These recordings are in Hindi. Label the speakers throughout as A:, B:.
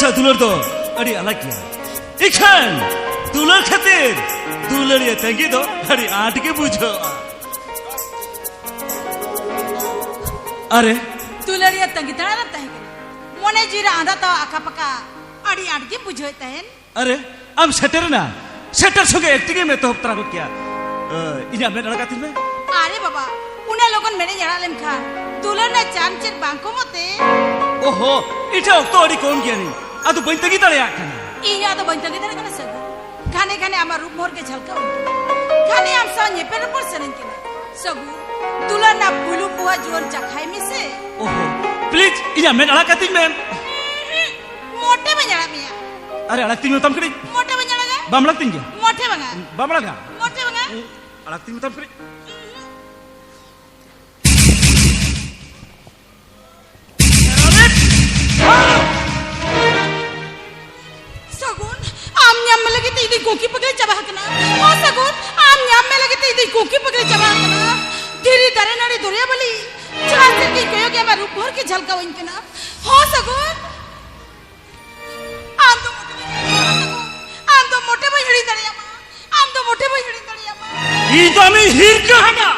A: सा दुलर दो अड़ी अलग किया इखान दुलर खातिर दुलर ये तंगी दो अड़ी आट के बुझो अरे
B: दुलर ये तंगी तड़ा रहता है मोने जीरा आंधा तो आका पका अड़ी आट के बुझो तहन
A: अरे अब शटर ना शटर सुगे एक्टिंग में तो हफ्ता को क्या इन्हें हमने लड़का थी मैं
B: अरे बाबा उन्हें लोगों मेरे जड़ा लेम खा दुलर ने चांचर बांको मते
A: ओहो इटे तो अड़ी कौन किया नहीं आदु बंतगी तले आखना
B: इन्हें आदु बंतगी तले कने सब खाने खाने आमा रूप भर के झलका खाने आम सा नेपर पर सनन के सब दुलर ना बुलू बुआ जोर चखाई में से
A: ओहो प्लीज इन्हें हमने लड़का थी मैं
B: मोटे बंजड़ा मिया
A: अरे अलग तीन तम करी
B: मोटे बंजड़ा का
A: बामला तीन क्या
B: मोटे बंगा
A: बामला का
B: मोटे बंगा
A: अलग तीन तम करी
B: सगुन आम न्याम में लगी तीदी कोकी पकड़े चबाह कना ओ सगुन आम न्याम में लगी तीदी कोकी पकड़े चबाह कना धीरे धरे नाड़ी दुरिया बली चांचर की कयो के मैं रूप भर के झलका वइन कना हो सगुन आम तो मोटे भाई हड़ी दरिया मा आम तो मोटे भाई हड़ी दरिया मा
A: ई तो मैं हीर का हटा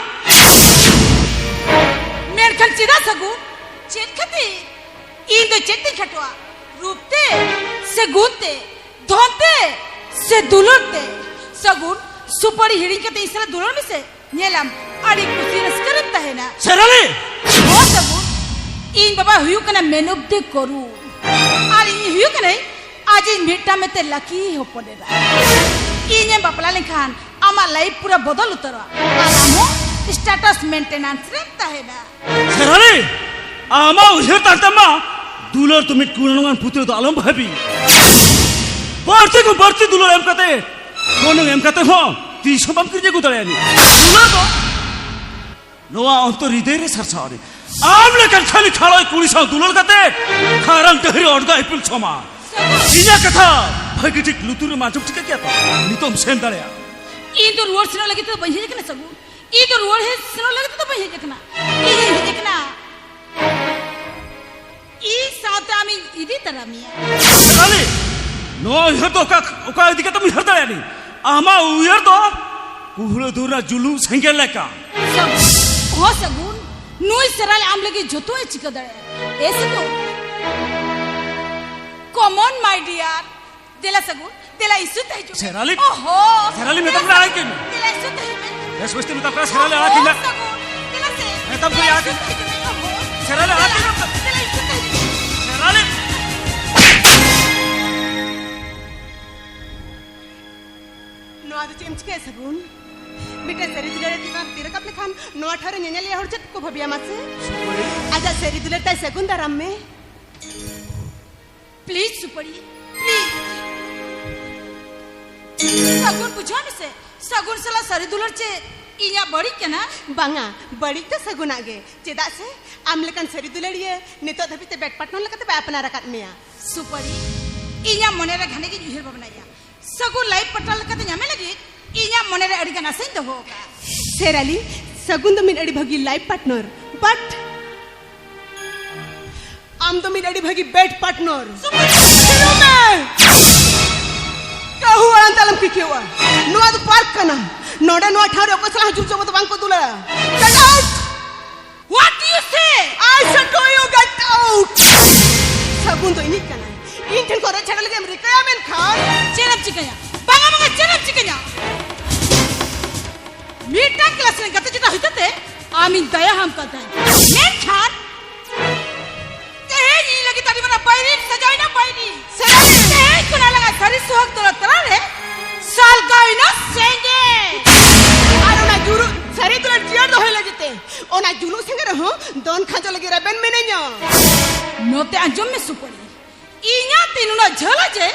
B: मेर खल चिदा सगुन चेत खती ई तो चेती खटवा रूपते से गुनते धोते से दुलरते सगुन सुपरी हिड़ी के तीसरा दुलर में से नेलम अड़ी कुसी रस करता है ना
A: सरले
B: हो सगुन इन बाबा हुयु कना मेनुब दे करू अरे हुयु कने आज इन भेटा में ते लकी हो पड़ेगा इने बापला लेखान आमा लाइफ पूरा बदल उतरा आरामो स्टेटस मेंटेनेंस रहता है ना
A: सरले आमा उधर तातमा दुलर तुम्हें कुनंगन पुत्र तो आलम भाभी बढ़ती दुलर एम कहते कौन एम कहते हो तीसो बम कर जे गुतरे नहीं दुलर को नवा अंतर हृदय रे सरसारी आम लेकर खाली खाला कुड़ी सा दुलर कहते खारंग तहरी अड़गा इपिल छमा इना कथा भगटिक लुतुर माचुक ठीक क्या था नितम सेंदड़या
B: ई तो रोड सिनो लगे तो बहिजे कना सगु ई तो रोड है सिनो लगे तो बहिजे कना ई देखना ई सातामी इदी तरह मिया
A: सरले नो यह तो का दिक्कत तुम हर दया नहीं आमा उयर तो कुहलो दूरा जुलू संगे लेका
B: सब हो सगुन नोई सराल आम लगे जोतो है चिकदड़े ऐसे को कॉमन माय डियर देला सगुन देला इस तय जो
A: सरले
B: ओहो
A: सरले में तब आ के
B: देला इस तय में
A: बस बस तुम तब सरले आ के
B: देला से
A: मैं तब कोई आ के सरले आ के
B: देला इस तय
A: सरले
C: नोआद चेमच के सगुन बेटा सरी दुलरे दिना तेरे कपले खान नोआ ठारे नेनेले हर चट को भबिया मासे आजा सरी दुलरे ता सगुन दरम में
B: प्लीज सुपड़ी प्लीज सगुन बुझान से सगुन सला सरी दुलर चे इया बड़ी के ना
C: बांगा बड़ी तो सगुन आगे चेदा से आमलेकन सरी दुलरिए नितो धबिते बैट पटनो लगते बे अपना रकत मिया
B: सुपड़ी इया मने रे घने की जुहिर बबनाया सगुन लाइफ पटल लगते न्यामे लगी इया मने रे अड़ी गना सही तो होगा
C: सेराली सगुन तो मिन अड़ी भगी लाइफ पार्टनर बट आम तो मिन अड़ी भगी बेट पार्टनर सुनो मैं कहू अंतलम की केवा नोआ तो पार्क कना नोडे नोआ ठारे को सला जुल जब तो बांको दुला get out
B: what do you say
C: I said to you get out सगुन तो इनी कना इंठन को रे छडल के अमेरिका में खान
B: चेरम चिकया बांगा बांगा चेरम चिकया मीठा क्लास में गते चिता होते आमीन दया हम कहते हैं मैं खान ते ये लगी तारी मना बायरी सजाई ना बायरी ते कुना लगा सारी सुहाग तो तरा रे साल गाई ना सेंगे
C: आरो ना जुरु सारी तो जियर दो है लगते ओना जुलू संगे रहो दोन खाजो लगे रबन में नहीं
B: नोते अंजुम में सुपड़ी इया तीनुना झला जे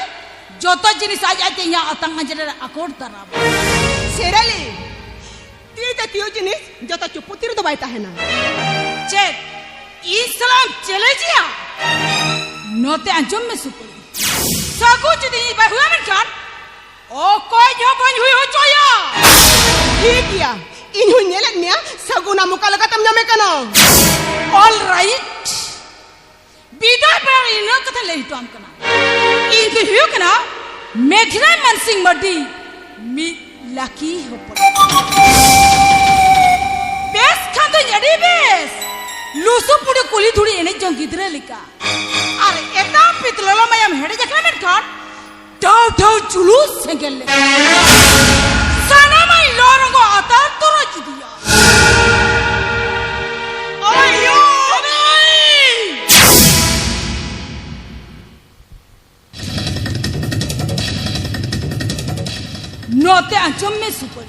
B: जोतो जिनिस आ जाते या अतंग जरे अकोड तरा
C: सेराली ती त तियो जिनिस जोतो चुपुतिर तो बायता है ना
B: चेक इस्लाम चले जिया नोते अंजुम में सुपड़ी सगु जदी बहुआ में जान ओ कोई जो बन हुई हो चोया
C: ठीक या इन्हु नेलक मिया सगुना मुकाल का तम जमे कनो
B: ऑल राइट बिदा पर इनो कथा ले हितो हम कना ᱤᱧ ᱫᱚ ᱦᱩᱭᱩᱜ ᱠᱟᱱᱟ ᱢᱮᱜᱷᱨᱟᱭ ᱢᱟᱱᱥᱤᱝ ᱢᱟᱨᱰᱤ ᱢᱤᱫ ᱞᱟᱠᱤ ᱦᱚᱯᱚᱱ ᱵᱮᱥ ᱠᱷᱟᱱ ᱫᱚ ᱟᱹᱰᱤ ᱵᱮᱥ ᱞᱩᱥᱩ ᱯᱩᱲᱤ ᱠᱩᱞᱤ ᱫᱷᱩᱲᱤ ᱮᱱᱮᱡ ᱡᱚᱝ ᱜᱤᱫᱽᱨᱟᱹ ᱞᱮᱠᱟ ᱟᱨ ᱮᱴᱟᱜ ᱯᱤᱛ ᱞᱚᱞᱚ ᱢᱟᱭᱟᱢ ᱦᱮᱰᱮᱡ ᱟᱠᱟᱱᱟ ᱢᱮᱱᱠᱷᱟᱱ ᱴᱟᱣ ᱴᱟᱣ ᱡᱩᱞᱩᱥ ᱥᱮᱸᱜᱮᱞ ᱞᱮᱠᱟ ᱥᱟᱱᱟᱢᱟᱭ ᱞᱚᱨᱚᱝᱜᱚ ᱟᱛᱟᱨ ᱛᱚᱨᱚᱡ ᱤᱫᱤᱭᱟ ᱟᱭᱳ नोते अंचम में सुपर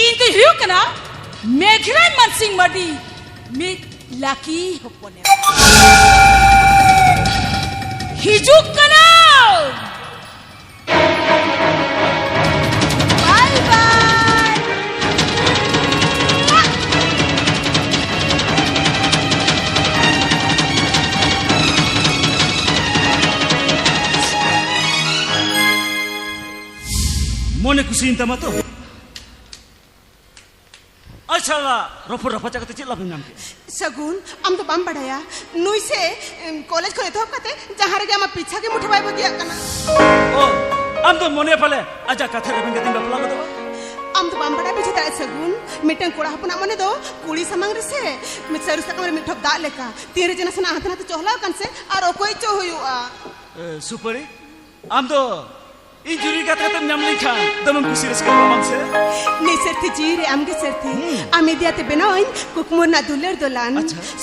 B: इन तो हियो कना मेघराय मानसिंग मडी मी लाकी होपने हिजुक कना बाय बाय
A: मोने खुशी इंता मतो अच्छा ला रफो रफा चाकते चिल्ला बिंगाम के
C: सगुन हम तो बम बढ़ाया नुई से कॉलेज खोले तो कहते जहाँ रे हम पीछा के मुठवाई बगिया कना
A: ओ हम तो मोने पले आजा कथे रे बिंगा दिन बपला दो
C: हम तो बम बढ़ा पीछे तारे सगुन मिटन कोड़ा हपना मने दो कुड़ी समंग रे से मिक्सर से कमरे मिठप दा लेका तेरे जना सना हाथ ना तो चोहला कन से और कोई चो हुआ
A: सुपरी हम तो इन जुरी का तो नाम लिखा दमन खुशी रस का मांग से
C: ने सरती जीरे आमगे सरती आमेदिया ते बनाइन कुकमुर ना दुलर दोलान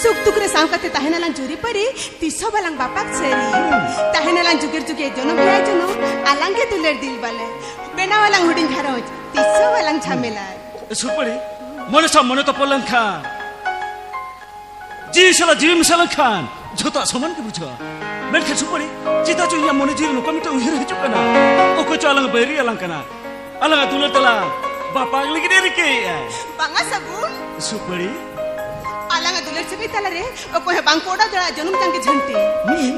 C: सुख तुक रे सांग कते ताहेनालान जुरी परी तिसो बालांग बापाक सेरी ताहेनालान जुगेर जुगे जनो भया जनो आलांगे दुलर दिल बाले बेनावालांग हुडिन घरोज तिसो बालांग झमेला
A: सुपरी मोने तो पलन खान जी मिसाला खान झोता समान के बुझा मेलखे सुपरी चिता चो या मोने जीर नो कमिटा उहिर हिजु कना ओको चो अलंग बेरी अलंग कना अलंग दुलर तला बापा लगी दे के
C: बांगा सगुन
A: सुपरी
C: अलंग दुलर सगई तला रे ओको हे बांकोडा दरा जनुम तंगे झंटी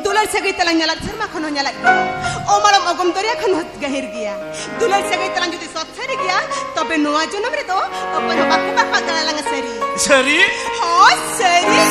C: दुलर सगई तला न्याला शर्मा खनो न्याला ओ मरम अगम दरिया खनो गहिर गया दुलर सगई तला जति सत्सरी गया तबे नोआ जनम रे तो ओको हे बापू बापा तला लंग सरी
A: सरी
C: हो सरी